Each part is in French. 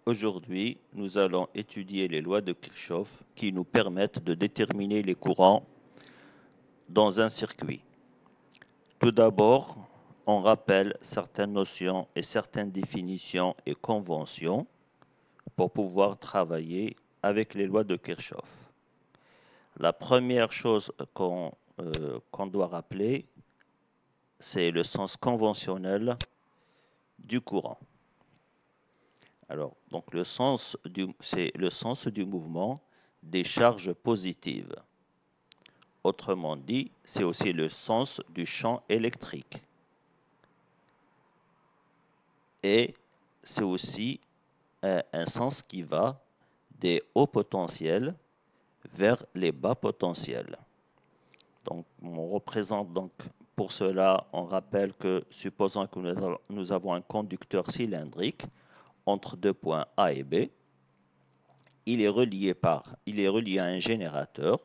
Aujourd'hui, nous allons étudier les lois de Kirchhoff qui nous permettent de déterminer les courants dans un circuit. Tout d'abord, on rappelle certaines notions et certaines définitions et conventions pour pouvoir travailler avec les lois de Kirchhoff. La première chose qu'on doit rappeler, c'est le sens conventionnel du courant. Alors, donc c'est le sens du mouvement des charges positives. Autrement dit, c'est aussi le sens du champ électrique. Et c'est aussi un sens qui va des hauts potentiels vers les bas potentiels. Donc, on représente donc pour cela, on rappelle que supposons que nous avons un conducteur cylindrique entre deux points A et B. Il est relié à un générateur.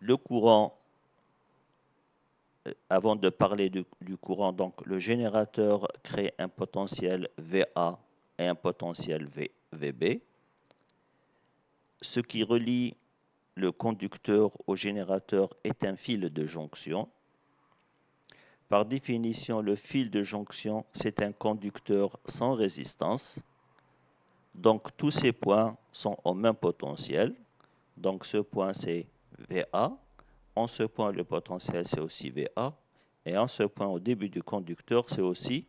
Le courant, avant de parler du courant, donc le générateur crée un potentiel VA et un potentiel VB. Ce qui relie le conducteur au générateur est un fil de jonction. Par définition, le fil de jonction, c'est un conducteur sans résistance. Donc tous ces points sont au même potentiel. Donc ce point, c'est VA. En ce point, le potentiel, c'est aussi VA. Et en ce point, au début du conducteur, c'est aussi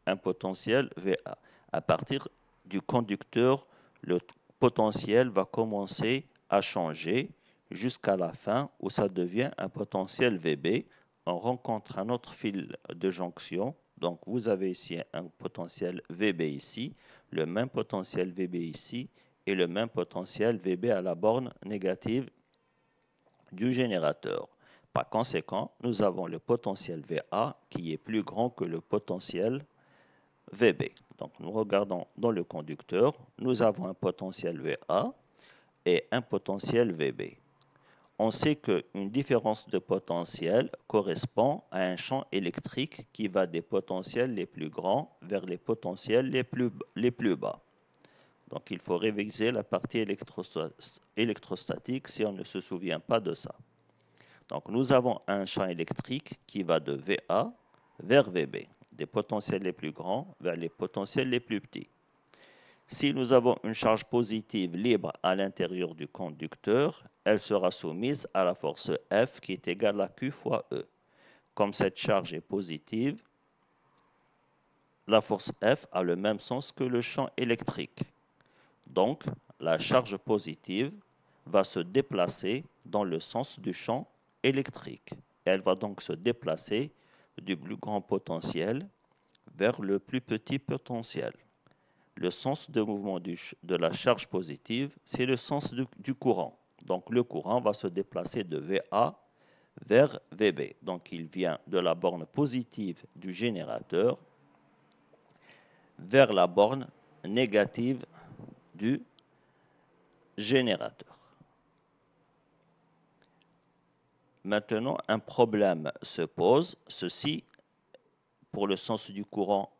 un potentiel VA. À partir du conducteur, le potentiel va commencer à changer jusqu'à la fin où ça devient un potentiel VB. On rencontre un autre fil de jonction. Donc vous avez ici un potentiel VB ici, le même potentiel VB ici et le même potentiel VB à la borne négative du générateur. Par conséquent, nous avons le potentiel VA qui est plus grand que le potentiel VB. Donc nous regardons dans le conducteur, nous avons un potentiel VA et un potentiel VB. On sait qu'une différence de potentiel correspond à un champ électrique qui va des potentiels les plus grands vers les potentiels les plus bas. Donc il faut réviser la partie électrostatique si on ne se souvient pas de ça. Donc nous avons un champ électrique qui va de VA vers VB, des potentiels les plus grands vers les potentiels les plus petits. Si nous avons une charge positive libre à l'intérieur du conducteur, elle sera soumise à la force F qui est égale à Q fois E. Comme cette charge est positive, la force F a le même sens que le champ électrique. Donc, la charge positive va se déplacer dans le sens du champ électrique. Elle va donc se déplacer du plus grand potentiel vers le plus petit potentiel. Le sens de mouvement de la charge positive, c'est le sens du courant. Donc le courant va se déplacer de VA vers VB. Donc il vient de la borne positive du générateur vers la borne négative du générateur. Maintenant, un problème se pose, ceci pour le sens du courant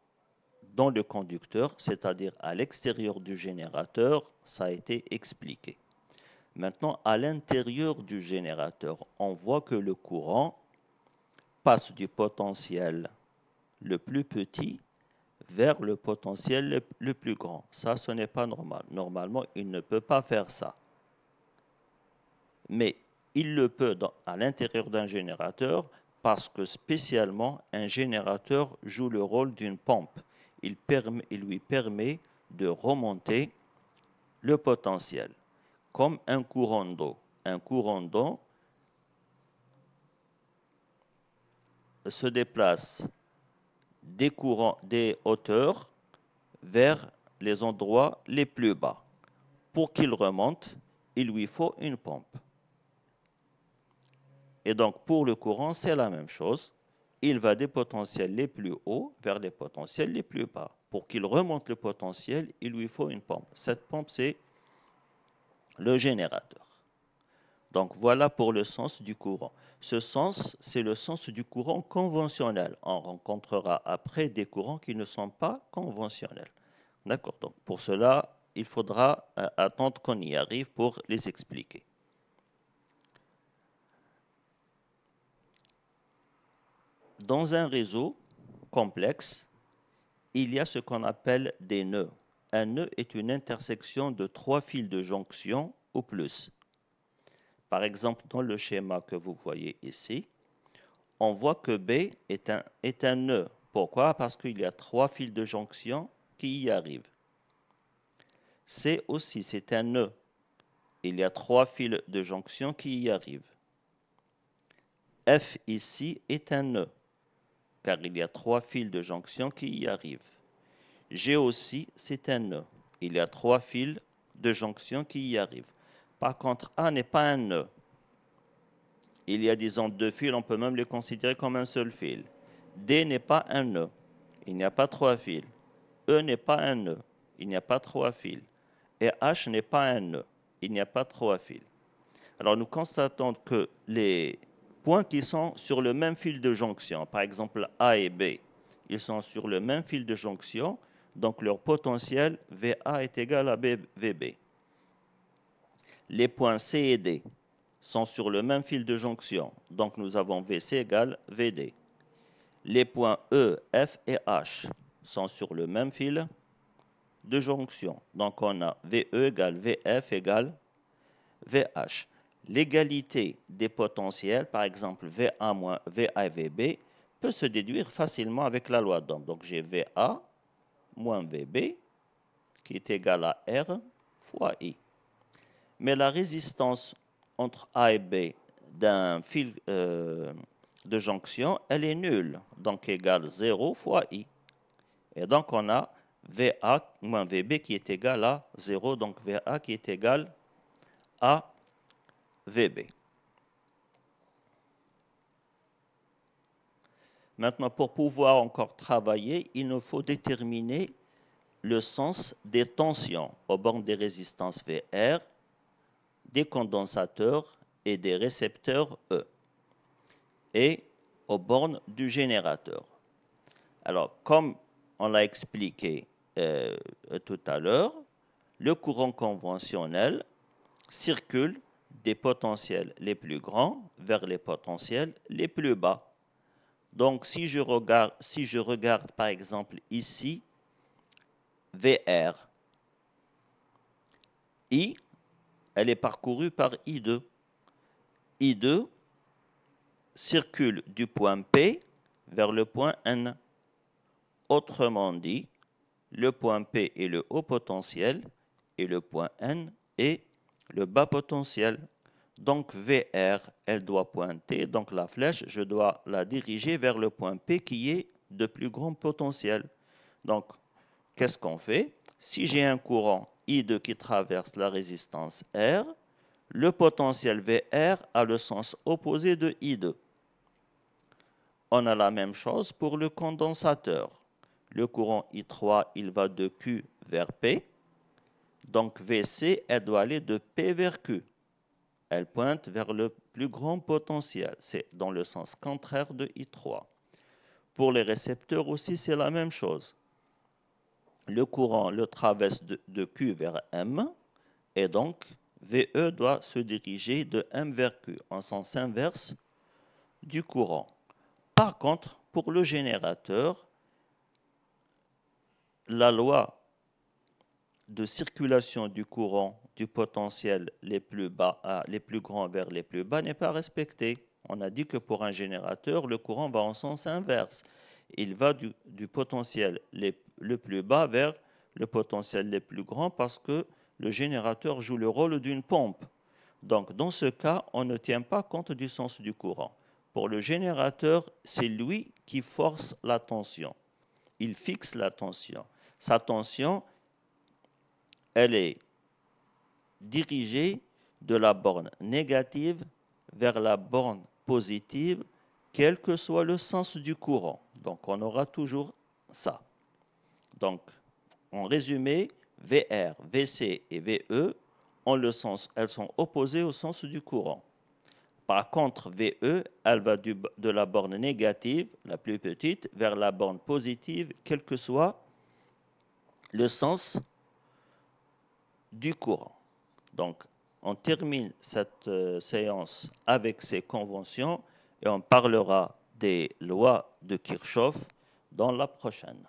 dans le conducteur, c'est-à-dire à l'extérieur du générateur, ça a été expliqué. Maintenant, à l'intérieur du générateur, on voit que le courant passe du potentiel le plus petit vers le potentiel le plus grand. Ça, ce n'est pas normal. Normalement, il ne peut pas faire ça. Mais il le peut à l'intérieur d'un générateur parce que spécialement, un générateur joue le rôle d'une pompe. Il lui permet de remonter le potentiel, comme un courant d'eau. Un courant d'eau se déplace des hauteurs vers les endroits les plus bas. Pour qu'il remonte, il lui faut une pompe. Et donc, pour le courant, c'est la même chose. Il va des potentiels les plus hauts vers les potentiels les plus bas. Pour qu'il remonte le potentiel, il lui faut une pompe. Cette pompe, c'est le générateur. Donc, voilà pour le sens du courant. Ce sens, c'est le sens du courant conventionnel. On rencontrera après des courants qui ne sont pas conventionnels. D'accord. Donc, pour cela, il faudra attendre qu'on y arrive pour les expliquer. Dans un réseau complexe, il y a ce qu'on appelle des nœuds. Un nœud est une intersection de trois fils de jonction ou plus. Par exemple, dans le schéma que vous voyez ici, on voit que B est un nœud. Pourquoi? Parce qu'il y a trois fils de jonction qui y arrivent. C aussi, c'est un nœud. Il y a trois fils de jonction qui y arrivent. F ici est un nœud, car il y a trois fils de jonction qui y arrivent. G aussi, c'est un nœud. Il y a trois fils de jonction qui y arrivent. Par contre, A n'est pas un nœud. Il y a, disons, deux fils, on peut même les considérer comme un seul fil. D n'est pas un nœud. Il n'y a pas trois fils. E n'est pas un nœud. Il n'y a pas trois fils. Et H n'est pas un nœud. Il n'y a pas trois fils. Alors, nous constatons que les points qui sont sur le même fil de jonction, par exemple A et B, ils sont sur le même fil de jonction, donc leur potentiel VA est égal à VB. Les points C et D sont sur le même fil de jonction, donc nous avons VC égale VD. Les points E, F et H sont sur le même fil de jonction, donc on a VE égale VF égale VH. L'égalité des potentiels, par exemple VA moins VA et VB, peut se déduire facilement avec la loi d'Ohm. Donc j'ai VA moins VB qui est égal à R fois I. Mais la résistance entre A et B d'un fil de jonction, elle est nulle, donc égale 0 fois I. Et donc on a VA moins VB qui est égal à 0, donc VA qui est égal à VB. Maintenant, pour pouvoir encore travailler, il nous faut déterminer le sens des tensions aux bornes des résistances VR, des condensateurs et des récepteurs E, et aux bornes du générateur. Alors, comme on l'a expliqué tout à l'heure, le courant conventionnel circule des potentiels les plus grands vers les potentiels les plus bas. Donc, si je regarde par exemple ici, VR, I, elle est parcourue par I2. I2 circule du point P vers le point N. Autrement dit, le point P est le haut potentiel et le point N est le bas potentiel. Donc VR, elle doit pointer, donc la flèche, je dois la diriger vers le point P qui est de plus grand potentiel. Donc, qu'est-ce qu'on fait? Si j'ai un courant I2 qui traverse la résistance R, le potentiel VR a le sens opposé de I2. On a la même chose pour le condensateur. Le courant I3, il va de Q vers P. Donc VC, elle doit aller de P vers Q. Elle pointe vers le plus grand potentiel. C'est dans le sens contraire de I3. Pour les récepteurs aussi, c'est la même chose. Le courant le traverse de Q vers M. Et donc, VE doit se diriger de M vers Q en sens inverse du courant. Par contre, pour le générateur, la loi de circulation du courant du potentiel les plus bas, les plus grands vers les plus bas n'est pas respectée. On a dit que pour un générateur, le courant va en sens inverse. Il va du potentiel le plus bas vers le potentiel le plus grand parce que le générateur joue le rôle d'une pompe. Donc, dans ce cas, on ne tient pas compte du sens du courant. Pour le générateur, c'est lui qui force la tension. Il fixe la tension. Sa tension, elle est dirigée de la borne négative vers la borne positive, quel que soit le sens du courant. Donc, on aura toujours ça. Donc, en résumé, VR, VC et VE ont le sens, elles sont opposées au sens du courant. Par contre, VE, elle va de la borne négative, la plus petite, vers la borne positive, quel que soit le sens du courant. Donc, on termine cette séance avec ces conventions et on parlera des lois de Kirchhoff dans la prochaine.